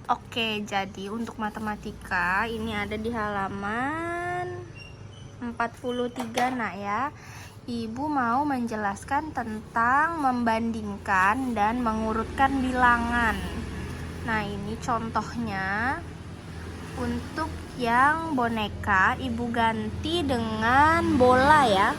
Oke, jadi untuk matematika ini ada di halaman 43 nak ya. Ibu mau menjelaskan tentang membandingkan dan mengurutkan bilangan. Nah, ini contohnya. Untuk yang boneka, ibu ganti dengan bola ya.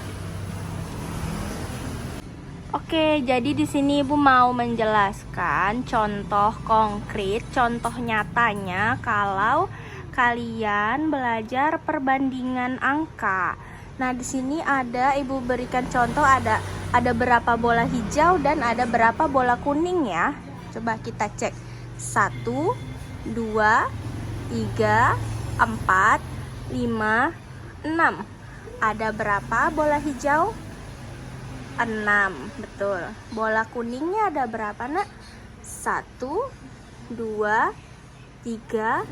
Oke, jadi di sini ibu mau menjelaskan contoh konkret, contoh nyatanya kalau kalian belajar perbandingan angka. Nah, di sini ada ibu berikan contoh ada berapa bola hijau dan ada berapa bola kuning ya. Coba kita cek. 1, 2, 3, 4, 5, 6. Ada berapa bola hijau? 6, betul. Bola kuningnya ada berapa nak? 1, 2, 3,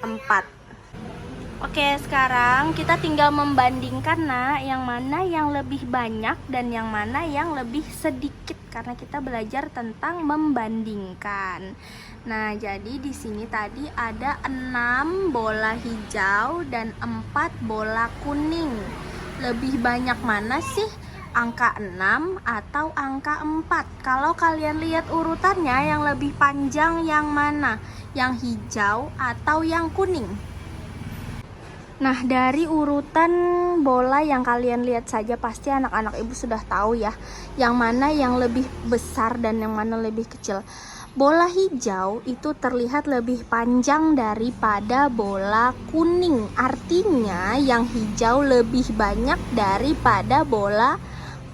4. Oke, sekarang kita tinggal membandingkan nak, yang mana yang lebih banyak dan yang mana yang lebih sedikit, karena kita belajar tentang membandingkan. Nah, jadi di sini tadi ada 6 bola hijau dan 4 bola kuning. Lebih banyak mana sih? Angka 6 atau angka 4? Kalau kalian lihat urutannya, yang lebih panjang yang mana? Yang hijau atau yang kuning? Nah, dari urutan bola yang kalian lihat saja pasti anak-anak ibu sudah tahu ya, yang mana yang lebih besar dan yang mana lebih kecil. Bola hijau itu terlihat lebih panjang daripada bola kuning. Artinya yang hijau lebih banyak daripada bola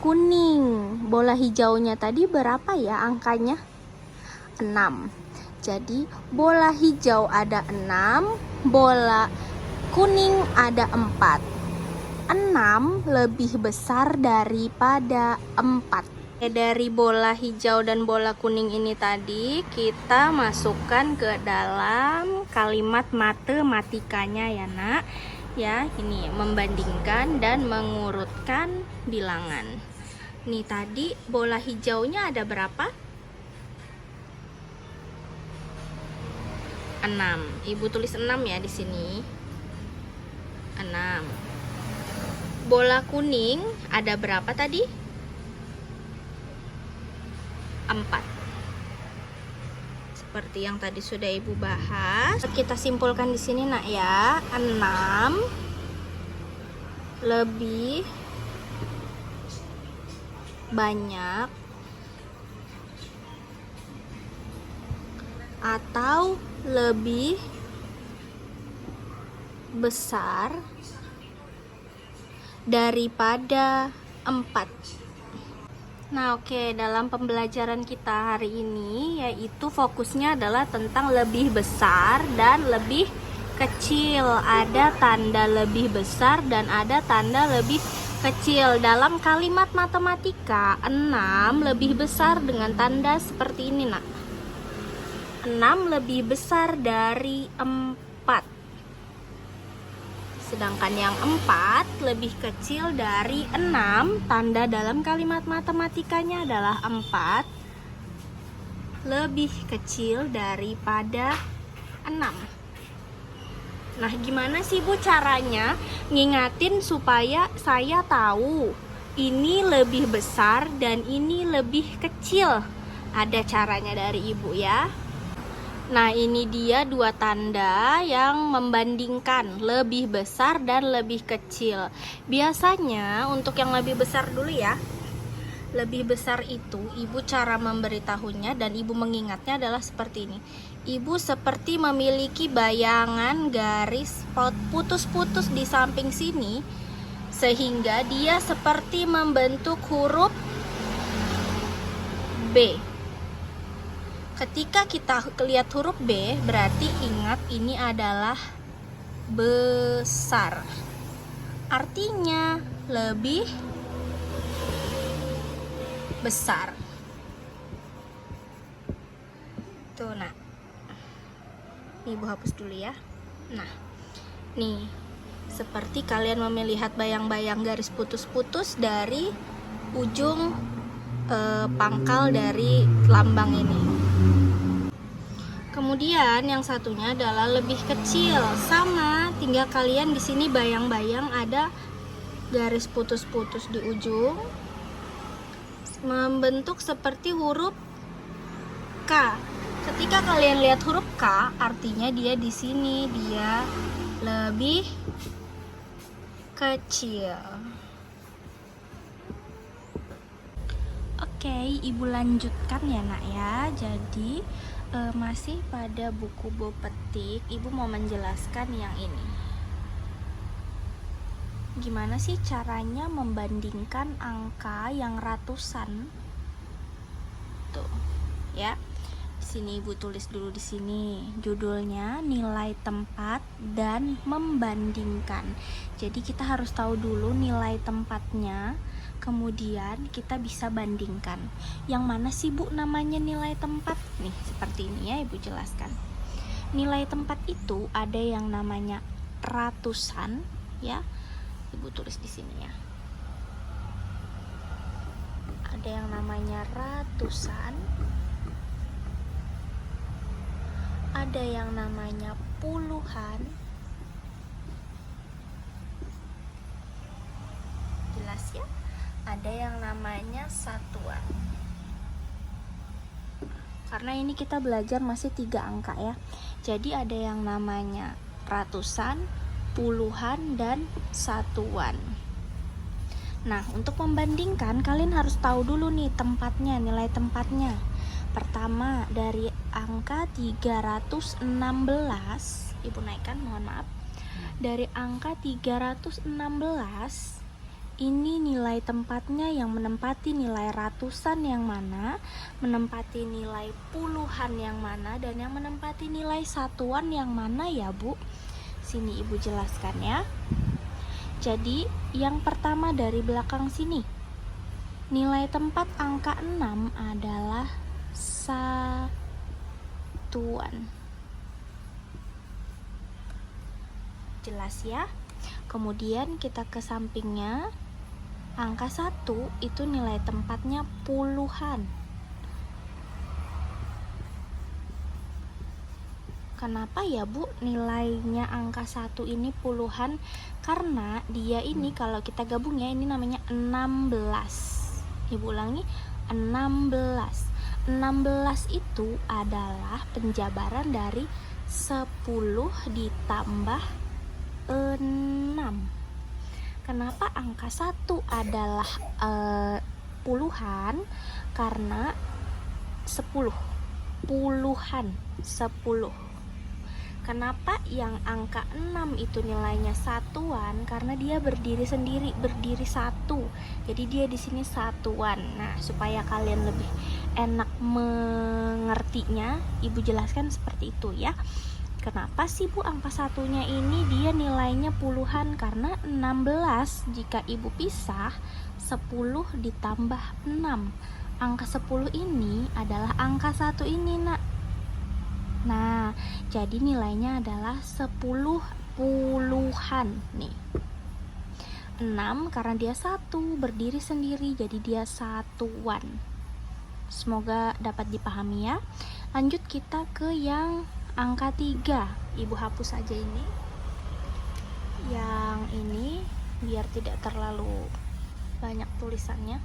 kuning. Bola hijaunya tadi berapa ya angkanya? 6. Jadi bola hijau ada 6, bola kuning ada 4. 6 lebih besar daripada 4. Dari bola hijau dan bola kuning ini tadi kita masukkan ke dalam kalimat matematikanya ya nak. Ya, ini membandingkan dan mengurutkan bilangan. Nih tadi bola hijaunya ada berapa? 6. Ibu tulis 6 ya di sini. 6. Bola kuning ada berapa tadi? 4. Seperti yang tadi sudah ibu bahas. Kita simpulkan di sini nak ya. 6 lebih banyak atau lebih besar daripada 4. Nah, oke, dalam pembelajaran kita hari ini yaitu fokusnya adalah tentang lebih besar dan lebih kecil. Ada tanda lebih besar dan ada tanda lebih kecil. Dalam kalimat matematika, 6 lebih besar dengan tanda seperti ini nak. 6 lebih besar dari 4. Sedangkan yang 4 lebih kecil dari 6. Tanda dalam kalimat matematikanya adalah 4 lebih kecil daripada 6. Nah, gimana sih Bu caranya ngingatin supaya saya tahu ini lebih besar dan ini lebih kecil? Ada caranya dari Ibu ya. Nah, ini dia dua tanda yang membandingkan lebih besar dan lebih kecil. Biasanya untuk yang lebih besar dulu ya. Lebih besar itu Ibu cara memberitahunya dan Ibu mengingatnya adalah seperti ini. Ibu seperti memiliki bayangan garis putus-putus di samping sini, sehingga dia seperti membentuk huruf B. Ketika kita lihat huruf B, berarti ingat ini adalah besar. Artinya lebih besar. Tuh, nah. Ibu hapus dulu ya. Nah, nih seperti kalian melihat bayang-bayang garis putus-putus dari ujung pangkal dari lambang ini. Kemudian Kemudian yang satunya adalah lebih kecil, sama, tinggal kalian di sini bayang-bayang ada garis putus-putus di ujung, membentuk seperti huruf K. Ketika kalian lihat huruf K, artinya dia di sini dia lebih kecil. Oke, Ibu lanjutkan ya nak ya. Jadi masih pada buku Bopetik, Ibu mau menjelaskan yang ini. Gimana sih caranya membandingkan angka yang ratusan? Tuh, ya. Di sini Ibu tulis dulu di sini. Judulnya nilai tempat dan membandingkan. Jadi kita harus tahu dulu nilai tempatnya, kemudian kita bisa bandingkan. Yang mana sih Bu namanya nilai tempat? Nih, seperti ini ya Ibu jelaskan. Nilai tempat itu ada yang namanya ratusan ya. Ibu tulis di sini ya. Ada yang namanya ratusan. Ada yang namanya puluhan. Jelas ya? Ada yang namanya satuan. Karena ini kita belajar masih 3 angka ya. Jadi ada yang namanya ratusan, puluhan, dan satuan. Nah, untuk membandingkan kalian harus tahu dulu nih tempatnya, nilai tempatnya. Pertama, dari angka 316, Ibu naikkan, mohon maaf. Dari angka 316, ini nilai tempatnya yang menempati nilai ratusan yang mana, menempati nilai puluhan yang mana, dan yang menempati nilai satuan yang mana ya Bu? Sini Ibu jelaskan ya. Jadi, yang pertama dari belakang sini. Nilai tempat angka 6 adalah satuan. Jelas ya? Kemudian kita ke sampingnya. Angka 1 itu nilai tempatnya puluhan. Kenapa ya Bu nilainya angka 1 ini puluhan? Karena dia ini kalau kita gabung ya, ini namanya 16. Ibu ulangi, 16. 16 itu adalah penjabaran dari 10 ditambah 6. Kenapa angka 1 adalah puluhan? Karena 10. Puluhan 10. Kenapa yang angka 6 itu nilainya satuan? Karena dia berdiri sendiri, berdiri satu. Jadi dia di sini satuan. Nah, supaya kalian lebih enak mengertinya, Ibu jelaskan seperti itu ya. Kenapa sih Bu angka satunya ini dia nilainya puluhan? Karena 16 jika Ibu pisah 10 ditambah 6. Angka 10 ini adalah angka 1 ini nak. Nah, jadi nilainya adalah 10 puluhan nih. 6 karena dia 1 berdiri sendiri, jadi dia satuan. Semoga dapat dipahami ya. Lanjut kita ke yang angka 3. Ibu hapus saja ini. Yang ini biar tidak terlalu banyak tulisannya.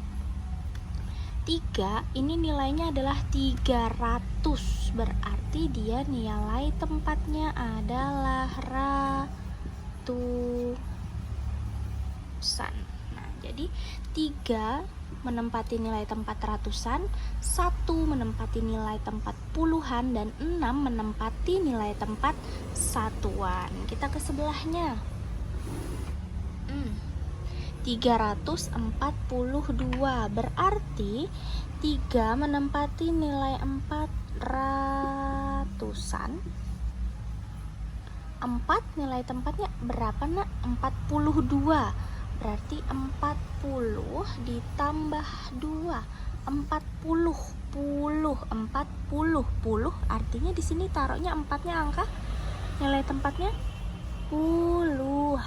3 ini nilainya adalah 300, berarti dia nilai tempatnya adalah ratusan. Nah, jadi 3 menempati nilai tempat ratusan, 1 menempati nilai tempat puluhan, dan 6 menempati nilai tempat satuan. Kita ke sebelahnya. 342, berarti 3 menempati nilai 400-an. 4 nilai tempatnya berapa nak? 42. Berarti 40 ditambah 2, 40. 40 artinya di sini taruhnya 4-nya angka nilai tempatnya puluhan.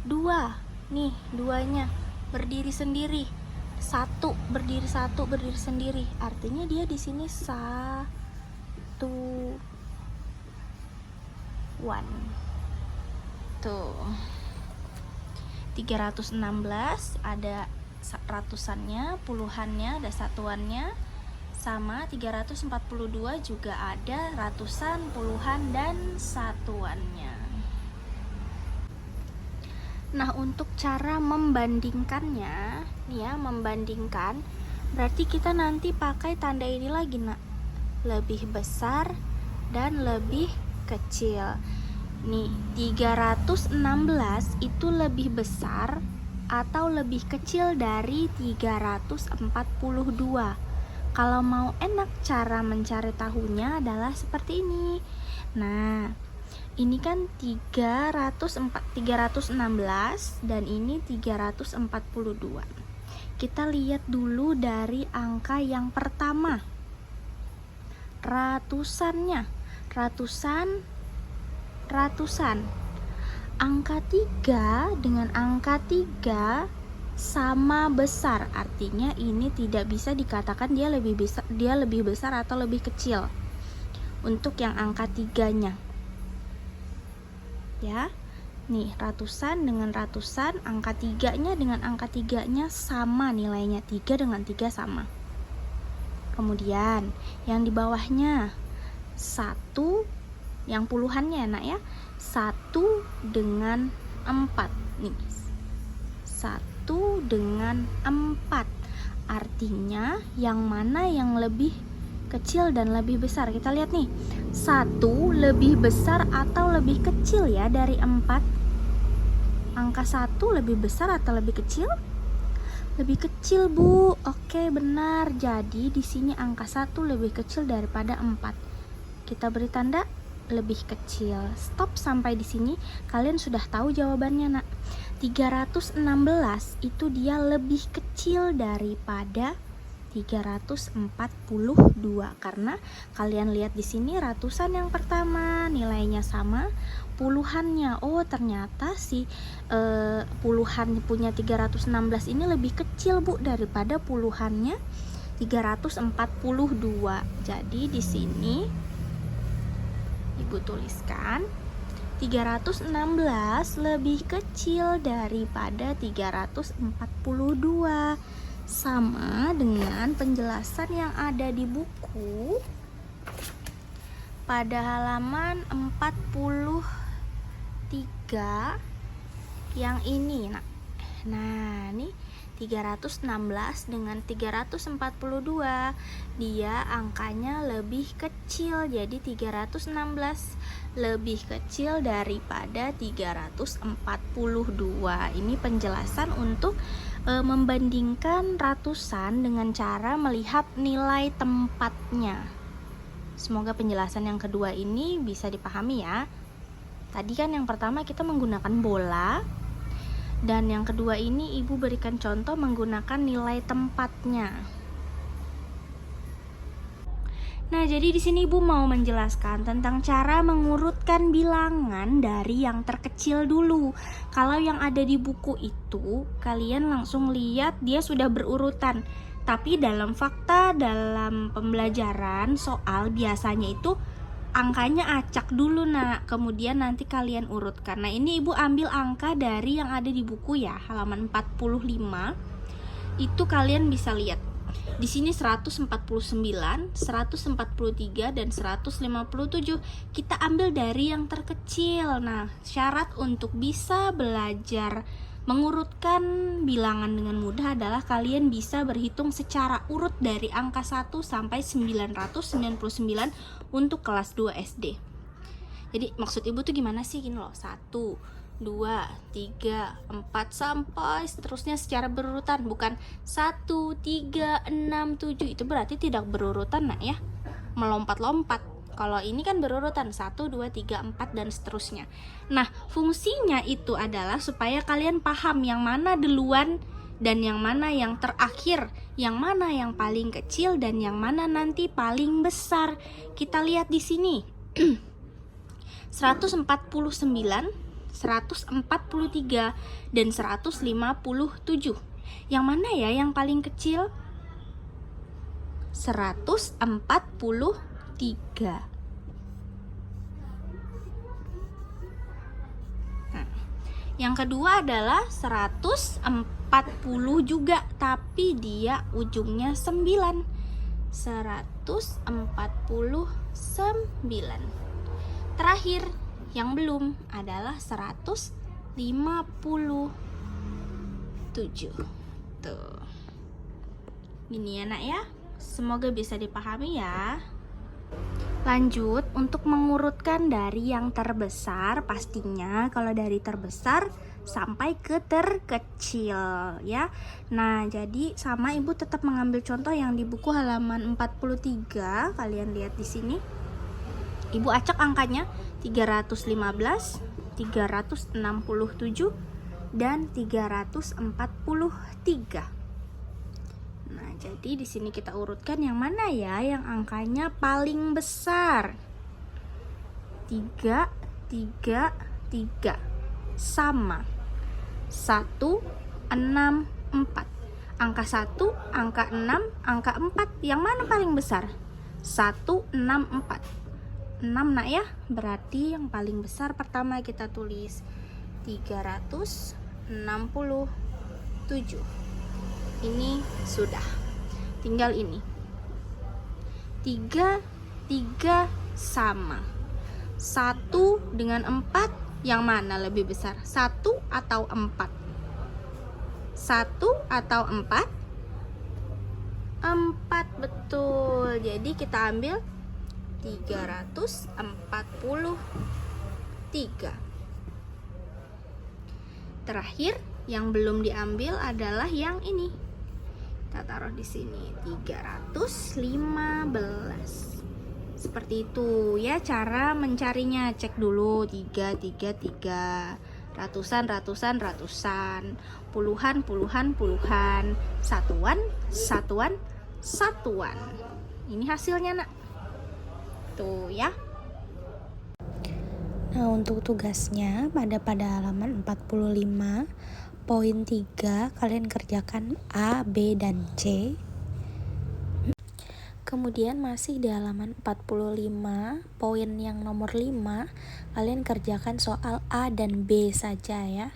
2 nih, 2-nya berdiri sendiri, 1 berdiri sendiri, artinya dia di sini satuan. satuan. Tuh. 316 ada ratusannya, puluhannya, ada satuannya. Sama 342 juga ada ratusan, puluhan, dan satuannya. Nah, untuk cara membandingkannya, nih ya, membandingkan, berarti kita nanti pakai tanda ini lagi, nak. Lebih besar dan lebih kecil. Nih, 316 itu lebih besar atau lebih kecil dari 342. Kalau mau enak, cara mencari tahunya adalah seperti ini. Nah, ini kan 316 dan ini 342. Kita lihat dulu dari angka yang pertama. Ratusannya. Ratusan. Angka 3 dengan angka 3 sama besar, artinya ini tidak bisa dikatakan dia lebih besar atau lebih kecil untuk yang angka 3-nya. Ya. Nih, ratusan dengan ratusan, angka 3-nya dengan angka 3-nya sama nilainya, 3 dengan 3 sama. Kemudian yang di bawahnya 1, yang puluhannya nak ya, 1 dengan 4 nih. 1 dengan 4, artinya yang mana yang lebih kecil dan lebih besar? Kita lihat nih, 1 lebih besar atau lebih kecil ya dari 4? Angka 1 lebih besar atau lebih kecil? Lebih kecil, Bu. Oke, benar. Jadi di sini angka 1 lebih kecil daripada 4. Kita beri tanda lebih kecil. Stop sampai di sini. Kalian sudah tahu jawabannya, nak. 316 itu dia lebih kecil daripada 342 karena kalian lihat di sini ratusan yang pertama nilainya sama, puluhannya ternyata si puluhan punya 316 ini lebih kecil, Bu, daripada puluhannya 342. Jadi di sini Ibu tuliskan 316 lebih kecil daripada 342. Sama dengan penjelasan yang ada di buku pada halaman 43 yang ini. Nah, nih 316 dengan 342, dia angkanya lebih kecil, jadi 316 lebih kecil daripada 342. Ini penjelasan untuk membandingkan ratusan dengan cara melihat nilai tempatnya. Semoga penjelasan yang kedua ini bisa dipahami ya. Tadi kan yang pertama kita menggunakan bola, dan yang kedua ini Ibu berikan contoh menggunakan nilai tempatnya. Nah, jadi di sini Ibu mau menjelaskan tentang cara mengurutkan bilangan dari yang terkecil dulu. Kalau yang ada di buku itu, kalian langsung lihat dia sudah berurutan. Tapi dalam fakta, dalam pembelajaran soal biasanya itu angkanya acak dulu, nak. Kemudian nanti kalian urutkan. Nah, ini Ibu ambil angka dari yang ada di buku ya, halaman 45. Itu kalian bisa lihat. Di sini 149, 143 dan 157. Kita ambil dari yang terkecil. Nah, syarat untuk bisa belajar mengurutkan bilangan dengan mudah adalah kalian bisa berhitung secara urut dari angka 1 sampai 999 untuk kelas 2 SD. Jadi maksud Ibu tuh gimana sih? Gini loh, 1, 2, 3, 4 sampai seterusnya secara berurutan, bukan 1, 3, 6, 7. Itu berarti tidak berurutan, nak ya, melompat-lompat. Kalau ini kan berurutan 1, 2, 3, 4 dan seterusnya. Nah, fungsinya itu adalah supaya kalian paham yang mana duluan dan yang mana yang terakhir, yang mana yang paling kecil dan yang mana nanti paling besar. Kita lihat di sini. 149, 143 dan 157. Yang mana ya yang paling kecil? 143. Yang kedua adalah 140 juga, tapi dia ujungnya 9. 149. Terakhir yang belum adalah 157. Tuh. Gini ya nak ya. Semoga bisa dipahami ya. Lanjut, untuk mengurutkan dari yang terbesar, pastinya kalau dari terbesar sampai ke terkecil ya. Nah, jadi sama ibu tetap mengambil contoh yang di buku halaman 43. Kalian lihat di sini. Ibu acak angkanya 315, 367 dan 343. Nah, jadi di sini kita urutkan yang mana ya yang angkanya paling besar. 3, 3, 3 sama 1, 6, 4. Angka 1, angka 6, angka 4. Yang mana paling besar? 1, 6, 4. 6 nak ya. Berarti yang paling besar pertama kita tulis 367. Ini sudah, tinggal ini 3, 3 sama 1 dengan 4. Yang mana lebih besar? 1 atau 4? 1 atau 4? 4, betul. Jadi kita ambil 343. Terakhir yang belum diambil adalah yang ini. Kita taruh di sini 315. Seperti itu ya cara mencarinya. Cek dulu 3, 3, 3. Ratusan, ratusan, ratusan. Puluhan, puluhan, puluhan. Satuan, satuan, satuan. Ini hasilnya nak. Tuh ya. Nah, untuk tugasnya pada halaman 45 poin 3 kalian kerjakan A, B, dan C. Kemudian masih di halaman 45 poin yang nomor 5 kalian kerjakan soal A dan B saja ya.